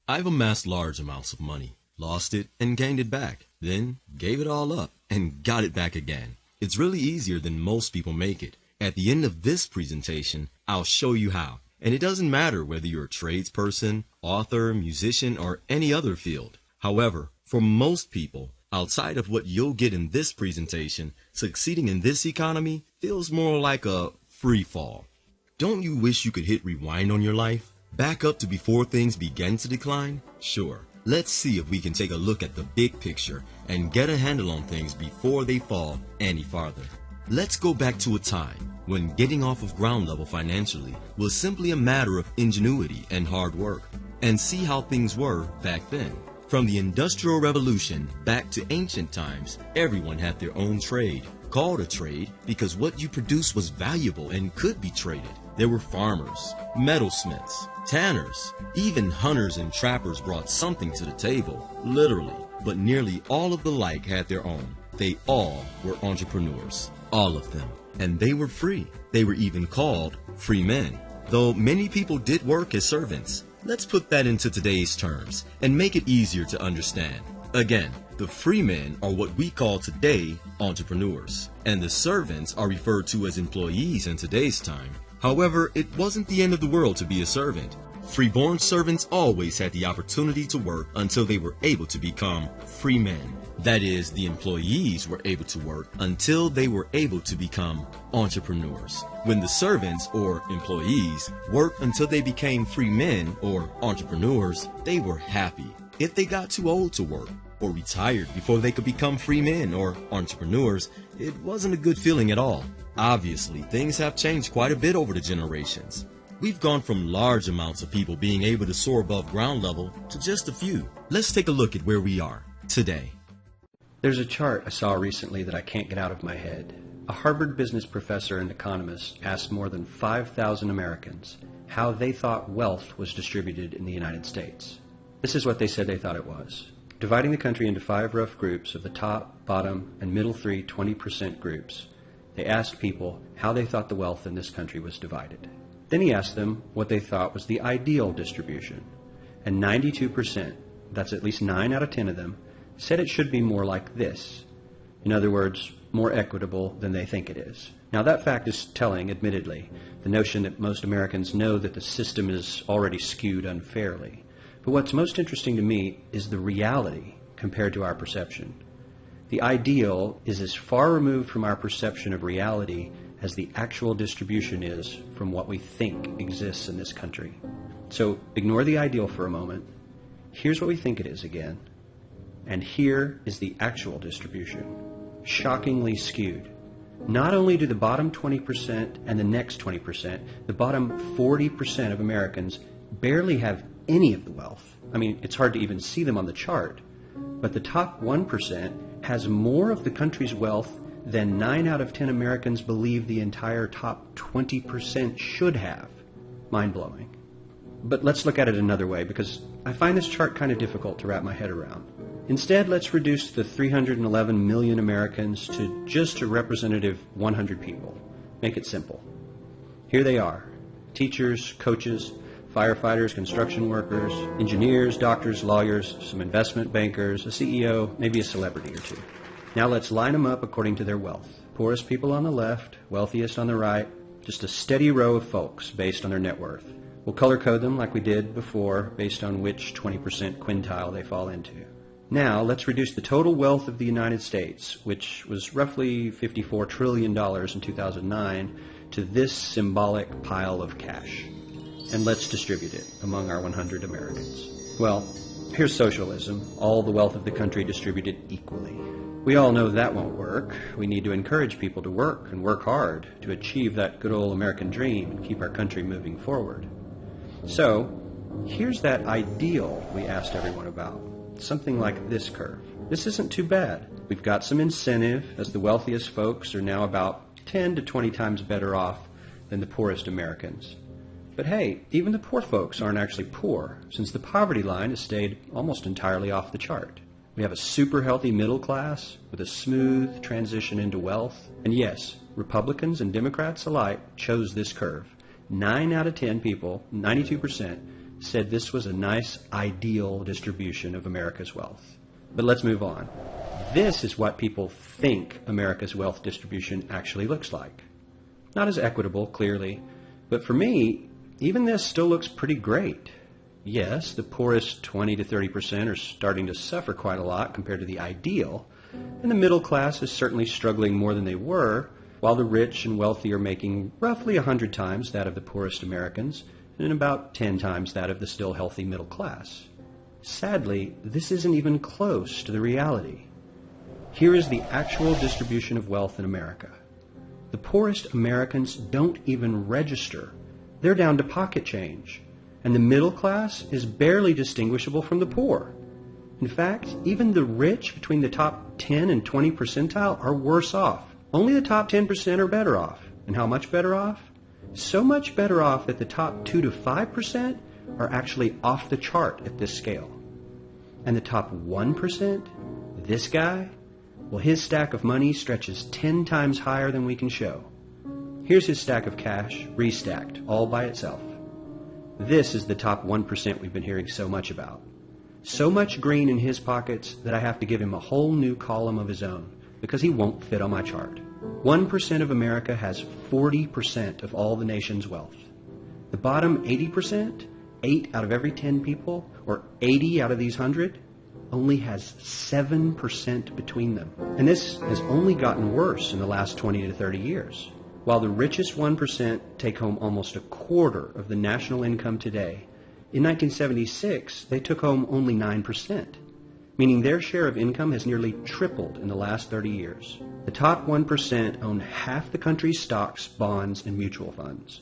I've amassed large amounts of money, lost it, and gained it back, then gave it all up and got it back again. It's really easier than most people make it. At the end of this presentation, I'll show you how. And it doesn't matter whether you're a tradesperson, author, musician, or any other field. However, for most people, outside of what you'll get in this presentation, succeeding in this economy feels more like a free fall. Don't you wish you could hit rewind on your life? Back up to before things began to decline? Sure. Let's see if we can take a look at the big picture and get a handle on things before they fall any farther. Let's go back to a time when getting off of ground level financially was simply a matter of ingenuity and hard work, and see how things were back then. From the Industrial Revolution back to ancient times, everyone had their own trade, called a trade because what you produced was valuable and could be traded. There were farmers, metalsmiths, tanners, even hunters and trappers brought something to the table, literally. But nearly all of the like had their own. They all were entrepreneurs, all of them. And they were free. They were even called free men, though many people did work as servants. Let's put that into today's terms and make it easier to understand. Again, the free men are what we call today entrepreneurs, and the servants are referred to as employees in today's time. However, it wasn't the end of the world to be a servant. Freeborn servants always had the opportunity to work until they were able to become free men. That is, the employees were able to work until they were able to become entrepreneurs. When the servants, or employees, worked until they became free men, or entrepreneurs, they were happy. If they got too old to work, or retired before they could become free men, or entrepreneurs, it wasn't a good feeling at all. Obviously, things have changed quite a bit over the generations. We've gone from large amounts of people being able to soar above ground level to just a few. Let's take a look at where we are today. There's a chart I saw recently that I can't get out of my head. A Harvard business professor and economist asked more than 5,000 Americans how they thought wealth was distributed in the United States. This is what they said they thought it was. Dividing the country into 5 rough groups of the top, bottom, and middle 3 20% groups, they asked people how they thought the wealth in this country was divided. Then he asked them what they thought was the ideal distribution. And 92%, that's at least 9 out of 10 of them, said it should be more like this. In other words, more equitable than they think it is. Now that fact is telling, admittedly, the notion that most Americans know that the system is already skewed unfairly. But what's most interesting to me is the reality compared to our perception. The ideal is as far removed from our perception of reality as the actual distribution is from what we think exists in this country. So ignore the ideal for a moment. Here's what we think it is again. And here is the actual distribution. Shockingly skewed. Not only do the bottom 20% and the next 20%, the bottom 40% of Americans barely have any of the wealth. I mean, it's hard to even see them on the chart. But the top 1% has more of the country's wealth than 9 out of 10 Americans believe the entire top 20% should have. Mind-blowing. But let's look at it another way, because I find this chart kind of difficult to wrap my head around. Instead, let's reduce the 311 million Americans to just a representative 100 people. Make it simple. Here they are: teachers, coaches, firefighters, construction workers, engineers, doctors, lawyers, some investment bankers, a CEO, maybe a celebrity or two. Now let's line them up according to their wealth. Poorest people on the left, wealthiest on the right, just a steady row of folks based on their net worth. We'll color code them like we did before based on which 20% quintile they fall into. Now let's reduce the total wealth of the United States, which was roughly $54 trillion in 2009, to this symbolic pile of cash. And let's distribute it among our 100 Americans. Well, here's socialism, all the wealth of the country distributed equally. We all know that won't work. We need to encourage people to work and work hard to achieve that good old American dream and keep our country moving forward. So, here's that ideal we asked everyone about. Something like this curve. This isn't too bad. We've got some incentive, as the wealthiest folks are now about 10 to 20 times better off than the poorest Americans. But hey, even the poor folks aren't actually poor, since the poverty line has stayed almost entirely off the chart. We have a super healthy middle class with a smooth transition into wealth. And yes, Republicans and Democrats alike chose this curve. 9 out of 10 people, 92%, said this was a nice, ideal distribution of America's wealth. But let's move on. This is what people think America's wealth distribution actually looks like. Not as equitable, clearly, but for me, even this still looks pretty great. Yes, the poorest 20 to 30% are starting to suffer quite a lot compared to the ideal, and the middle class is certainly struggling more than they were, while the rich and wealthy are making roughly 100 times that of the poorest Americans and about 10 times that of the still healthy middle class. Sadly, this isn't even close to the reality. Here is the actual distribution of wealth in America. The poorest Americans don't even register. They're down to pocket change. And the middle class is barely distinguishable from the poor. In fact, even the rich between the top 10 and 20 percentile are worse off. Only the top 10% are better off. And how much better off? So much better off that the top 2 to 5% are actually off the chart at this scale. And the top 1%, this guy, well, his stack of money stretches 10 times higher than we can show. Here's his stack of cash, restacked, all by itself. This is the top 1% we've been hearing so much about. So much green in his pockets that I have to give him a whole new column of his own, because he won't fit on my chart. 1% of America has 40% of all the nation's wealth. The bottom 80%, 8 out of every 10 people, or 80 out of these 100, only has 7% between them. And this has only gotten worse in the last 20 to 30 years. While the richest 1% take home almost a quarter of the national income today, in 1976 they took home only 9%, meaning their share of income has nearly tripled in the last 30 years. The top 1% own half the country's stocks, bonds, and mutual funds.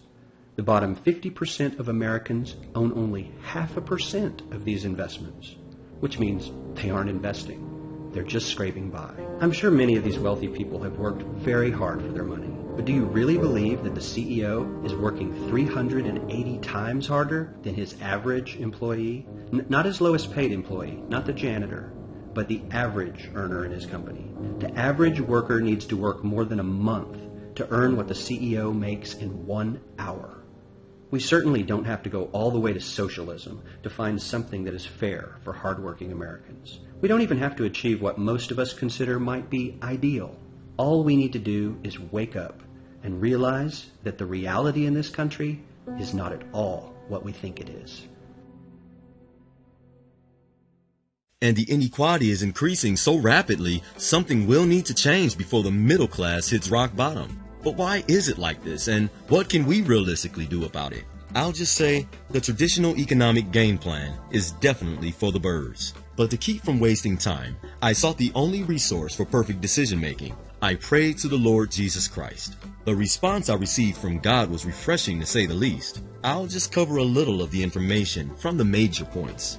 The bottom 50% of Americans own only 0.5% of these investments, which means they aren't investing. They're just scraping by. I'm sure many of these wealthy people have worked very hard for their money. But do you really believe that the CEO is working 380 times harder than his average employee? Not his lowest paid employee, not the janitor, but the average earner in his company. The average worker needs to work more than a month to earn what the CEO makes in 1 hour. We certainly don't have to go all the way to socialism to find something that is fair for hardworking Americans. We don't even have to achieve what most of us consider might be ideal. All we need to do is wake up and realize that the reality in this country is not at all what we think it is. And the inequality is increasing so rapidly, something will need to change before the middle class hits rock bottom. But why is it like this, and what can we realistically do about it? I'll just say the traditional economic game plan is definitely for the birds. But to keep from wasting time, I sought the only resource for perfect decision making. I prayed to the Lord Jesus Christ. The response I received from God was refreshing, to say the least. I'll just cover a little of the information from the major points.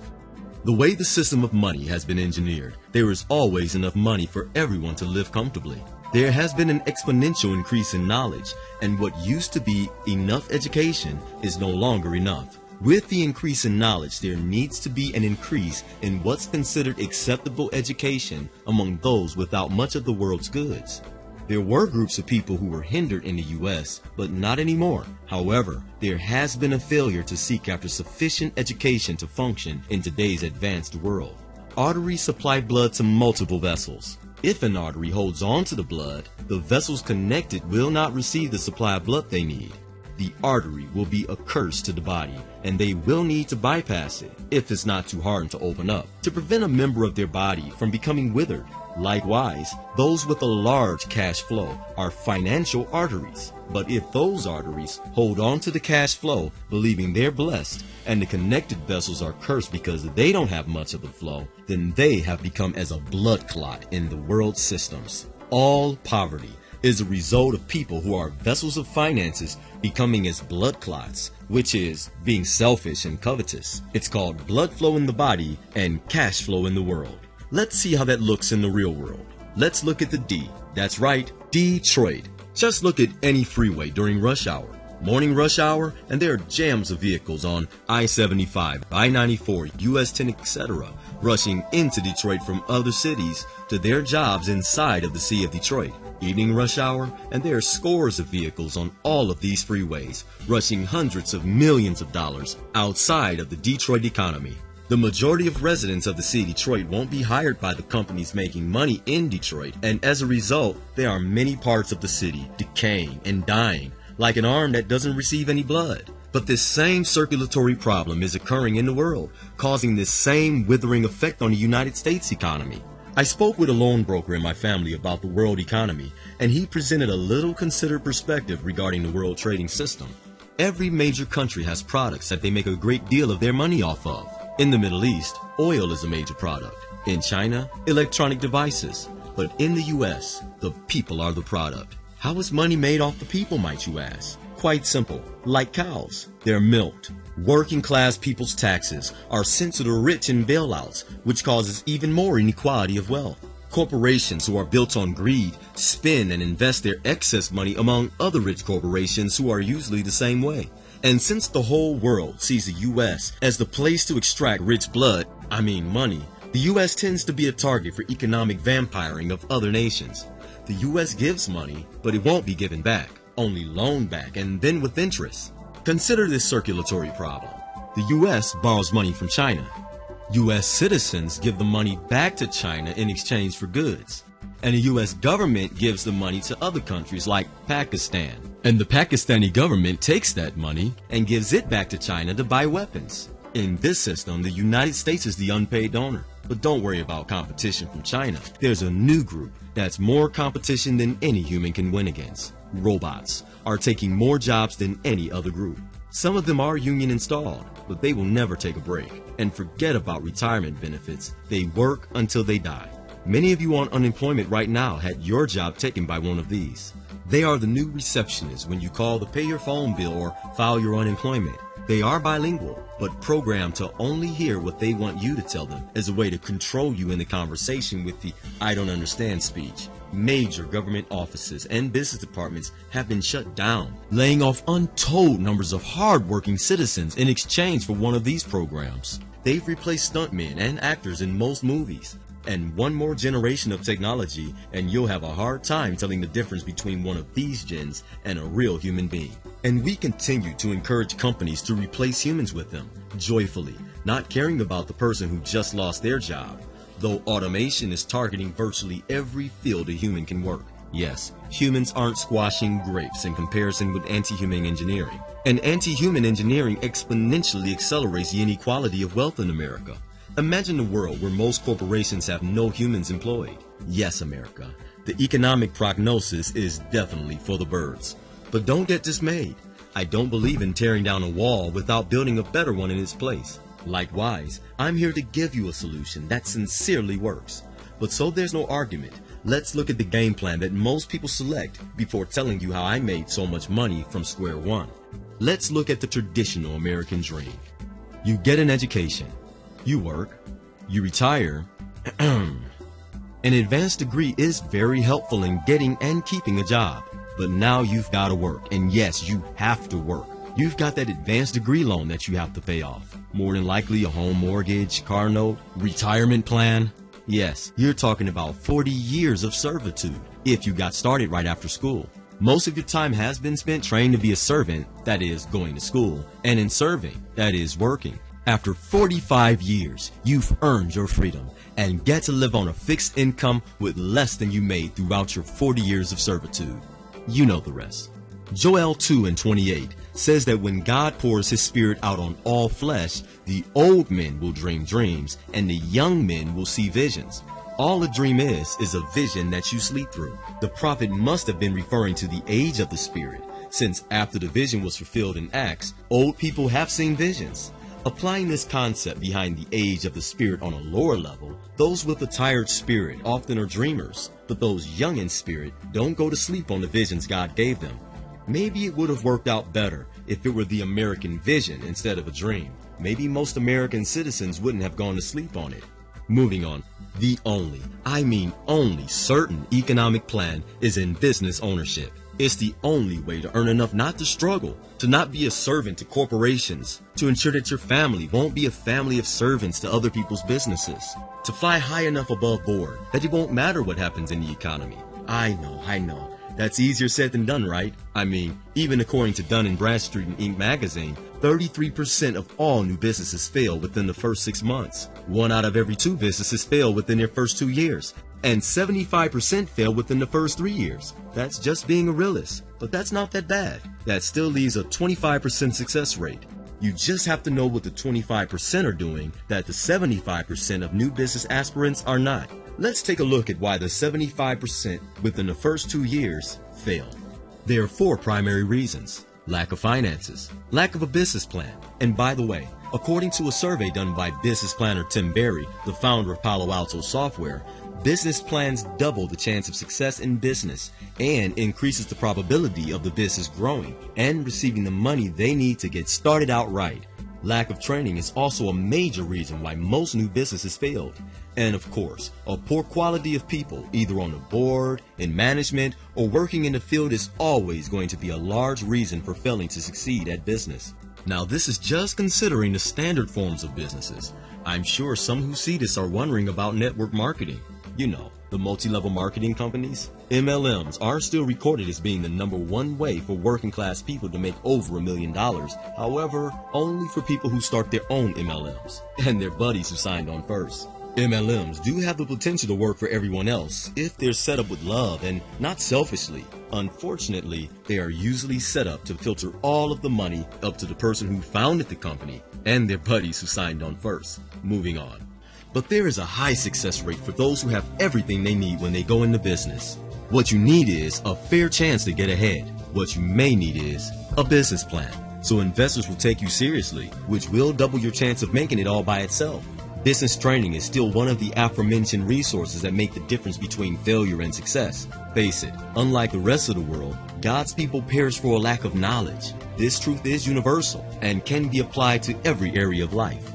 The way the system of money has been engineered, there is always enough money for everyone to live comfortably. There has been an exponential increase in knowledge, and what used to be enough education is no longer enough. With the increase in knowledge, there needs to be an increase in what's considered acceptable education among those without much of the world's goods. There were groups of people who were hindered in the U.S., but not anymore. However, there has been a failure to seek after sufficient education to function in today's advanced world. Arteries supply blood to multiple vessels. If an artery holds on to the blood, the vessels connected will not receive the supply of blood they need. The artery will be a curse to the body, and they will need to bypass it, if it's not too hard to open up, to prevent a member of their body from becoming withered. Likewise, those with a large cash flow are financial arteries. But if those arteries hold on to the cash flow, believing they're blessed, and the connected vessels are cursed because they don't have much of the flow, then they have become as a blood clot in the world systems. All poverty is a result of people who are vessels of finances becoming as blood clots, which is being selfish and covetous. It's called blood flow in the body and cash flow in the world. Let's see how that looks in the real world. Let's look at the D. That's right, Detroit. Just look at any freeway during rush hour. Morning rush hour, and there are jams of vehicles on I-75, I-94, US 10, etc., rushing into Detroit from other cities to their jobs inside of the City of Detroit. Evening rush hour, and there are scores of vehicles on all of these freeways, rushing hundreds of millions of dollars outside of the Detroit economy. The majority of residents of the city of Detroit won't be hired by the companies making money in Detroit, and as a result, there are many parts of the city decaying and dying, like an arm that doesn't receive any blood. But this same circulatory problem is occurring in the world, causing this same withering effect on the United States economy. I spoke with a loan broker in my family about the world economy, and he presented a little considered perspective regarding the world trading system. Every major country has products that they make a great deal of their money off of. In the Middle East, oil is a major product. In China, electronic devices. But in the US, the people are the product. How is money made off the people, might you ask? Quite simple. Like cows, they're milked. Working class people's taxes are sent to the rich in bailouts, which causes even more inequality of wealth. Corporations who are built on greed spend and invest their excess money among other rich corporations who are usually the same way. And since the whole world sees the U.S. as the place to extract rich blood, money, the U.S. tends to be a target for economic vampiring of other nations. The U.S. gives money, but it won't be given back, only loaned back, and then with interest. Consider this circulatory problem. The U.S. borrows money from China. U.S. citizens give the money back to China in exchange for goods. And the U.S. government gives the money to other countries like Pakistan. And the Pakistani government takes that money and gives it back to China to buy weapons. In this system, the United States is the unpaid donor. But don't worry about competition from China. There's a new group that's more competition than any human can win against. Robots are taking more jobs than any other group. Some of them are union installed, but they will never take a break. And forget about retirement benefits. They work until they die. Many of you on unemployment right now had your job taken by one of these. They are the new receptionists when you call to pay your phone bill or file your unemployment. They are bilingual, but programmed to only hear what they want you to tell them as a way to control you in the conversation with the "I don't understand" speech. Major government offices and business departments have been shut down, laying off untold numbers of hard-working citizens in exchange for one of these programs. They've replaced stuntmen and actors in most movies. And one more generation of technology, and you'll have a hard time telling the difference between one of these gens and a real human being. And we continue to encourage companies to replace humans with them, joyfully, not caring about the person who just lost their job, though automation is targeting virtually every field a human can work. Yes, humans aren't squashing grapes in comparison with anti-human engineering. And anti-human engineering exponentially accelerates the inequality of wealth in America. Imagine a world where most corporations have no humans employed. Yes, America, the economic prognosis is definitely for the birds. But don't get dismayed. I don't believe in tearing down a wall without building a better one in its place. Likewise, I'm here to give you a solution that sincerely works. But so there's no argument, let's look at the game plan that most people select before telling you how I made so much money from square one. Let's look at the traditional American dream. You get an education. You work, you retire. An advanced degree is very helpful in getting and keeping a job. But now you've got to work, and yes, you have to work. You've got that advanced degree loan that you have to pay off. More than likely a home mortgage, car note, retirement plan. Yes, you're talking about 40 years of servitude if you got started right after school. Most of your time has been spent trained to be a servant, that is, going to school, and in serving, that is, working. After 45 years, you've earned your freedom and get to live on a fixed income with less than you made throughout your 40 years of servitude. You know the rest. Joel 2:28 says that when God pours his spirit out on all flesh, the old men will dream dreams and the young men will see visions. All a dream is a vision that you sleep through. The prophet must have been referring to the age of the Spirit, since after the vision was fulfilled in Acts, old people have seen visions. Applying this concept behind the age of the Spirit on a lower level, those with a tired spirit often are dreamers, but those young in spirit don't go to sleep on the visions God gave them. Maybe it would have worked out better if it were the American vision instead of a dream. Maybe most American citizens wouldn't have gone to sleep on it. Moving on, the only certain economic plan is in business ownership. It's the only way to earn enough not to struggle, to not be a servant to corporations, to ensure that your family won't be a family of servants to other people's businesses, to fly high enough above board that it won't matter what happens in the economy. I know. That's easier said than done, right? I mean, even according to Dun & Bradstreet and Inc. magazine, 33% of all new businesses fail within the first 6 months. 1 out of every 2 businesses fail within their first 2 years. And 75% fail within the first 3 years. That's just being a realist. But that's not that bad. That still leaves a 25% success rate. You just have to know what the 25% are doing that the 75% of new business aspirants are not. Let's take a look at why the 75% within the first 2 years fail. There are 4 primary reasons. Lack of finances, lack of a business plan. And by the way, according to a survey done by business planner Tim Berry, the founder of Palo Alto Software, business plans double the chance of success in business and increases the probability of the business growing and receiving the money they need to get started out right. Lack of training is also a major reason why most new businesses failed. And of course, a poor quality of people, either on the board, in management, or working in the field is always going to be a large reason for failing to succeed at business. Now, this is just considering the standard forms of businesses. I'm sure some who see this are wondering about network marketing. You know, the multi-level marketing companies. MLMs are still recorded as being the #1 way for working class people to make over $1 million. However, only for people who start their own MLMs and their buddies who signed on first. MLMs do have the potential to work for everyone else if they're set up with love and not selfishly. Unfortunately, they are usually set up to filter all of the money up to the person who founded the company and their buddies who signed on first. Moving on. But there is a high success rate for those who have everything they need when they go into business. What you need is a fair chance to get ahead. What you may need is a business plan, so investors will take you seriously, which will double your chance of making it all by itself. Business training is still one of the aforementioned resources that make the difference between failure and success. Face it, unlike the rest of the world, God's people perish for a lack of knowledge. This truth is universal and can be applied to every area of life.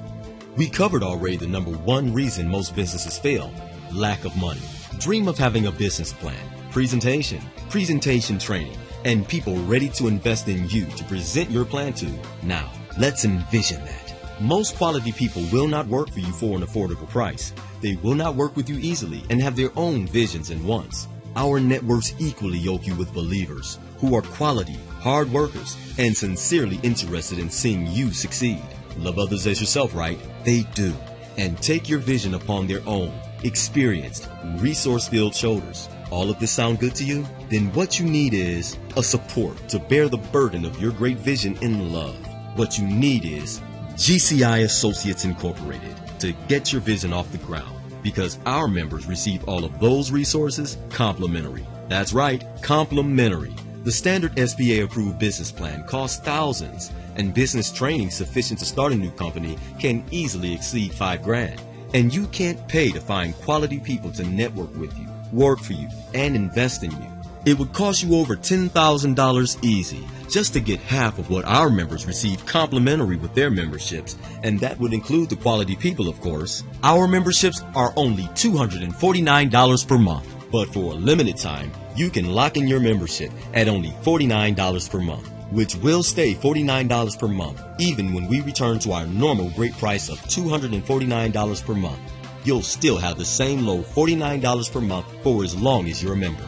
We covered already the #1 reason most businesses fail: lack of money. Dream of having a business plan, presentation training, and people ready to invest in you to present your plan to. Now, let's envision that. Most quality people will not work for you for an affordable price. They will not work with you easily and have their own visions and wants. Our networks equally yoke you with believers who are quality, hard workers, and sincerely interested in seeing you succeed. Love others as yourself, right? They do. And take your vision upon their own, experienced, resource-filled shoulders. All of this sound good to you? Then what you need is a support to bear the burden of your great vision in love. What you need is GCI Associates Incorporated to get your vision off the ground, because our members receive all of those resources complimentary. That's right, complimentary. The standard SBA approved business plan costs thousands, and business training sufficient to start a new company can easily exceed $5,000. And you can't pay to find quality people to network with you, work for you, and invest in you. It would cost you over $10,000 easy just to get half of what our members receive complimentary with their memberships, and that would include the quality people, of course. Our memberships are only $249 per month, but for a limited time, you can lock in your membership at only $49 per month, which will stay $49 per month even when we return to our normal great price of $249 per month. You'll still have the same low $49 per month for as long as you're a member.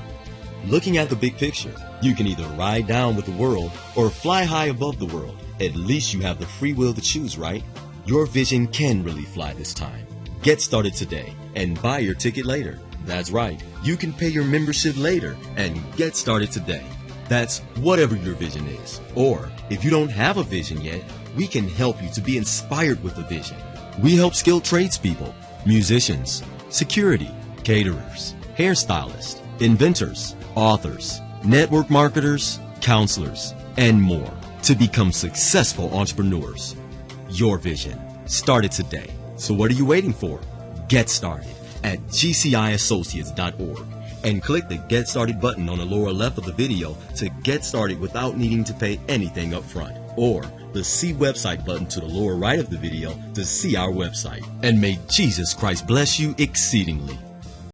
Looking at the big picture, you can either ride down with the world or fly high above the world. At least you have the free will to choose, right? Your vision can really fly this time. Get started today and buy your ticket later. That's right, you can pay your membership later and get started today. That's whatever your vision is. Or if you don't have a vision yet, we can help you to be inspired with a vision. We help skilled tradespeople, musicians, security, caterers, hairstylists, inventors, authors, network marketers, counselors, and more to become successful entrepreneurs. Your vision. Start it today. So what are you waiting for? Get started at gciassociates.org and click the Get Started button on the lower left of the video to get started without needing to pay anything up front, or the See Website button to the lower right of the video to see our website. And may Jesus Christ bless you exceedingly.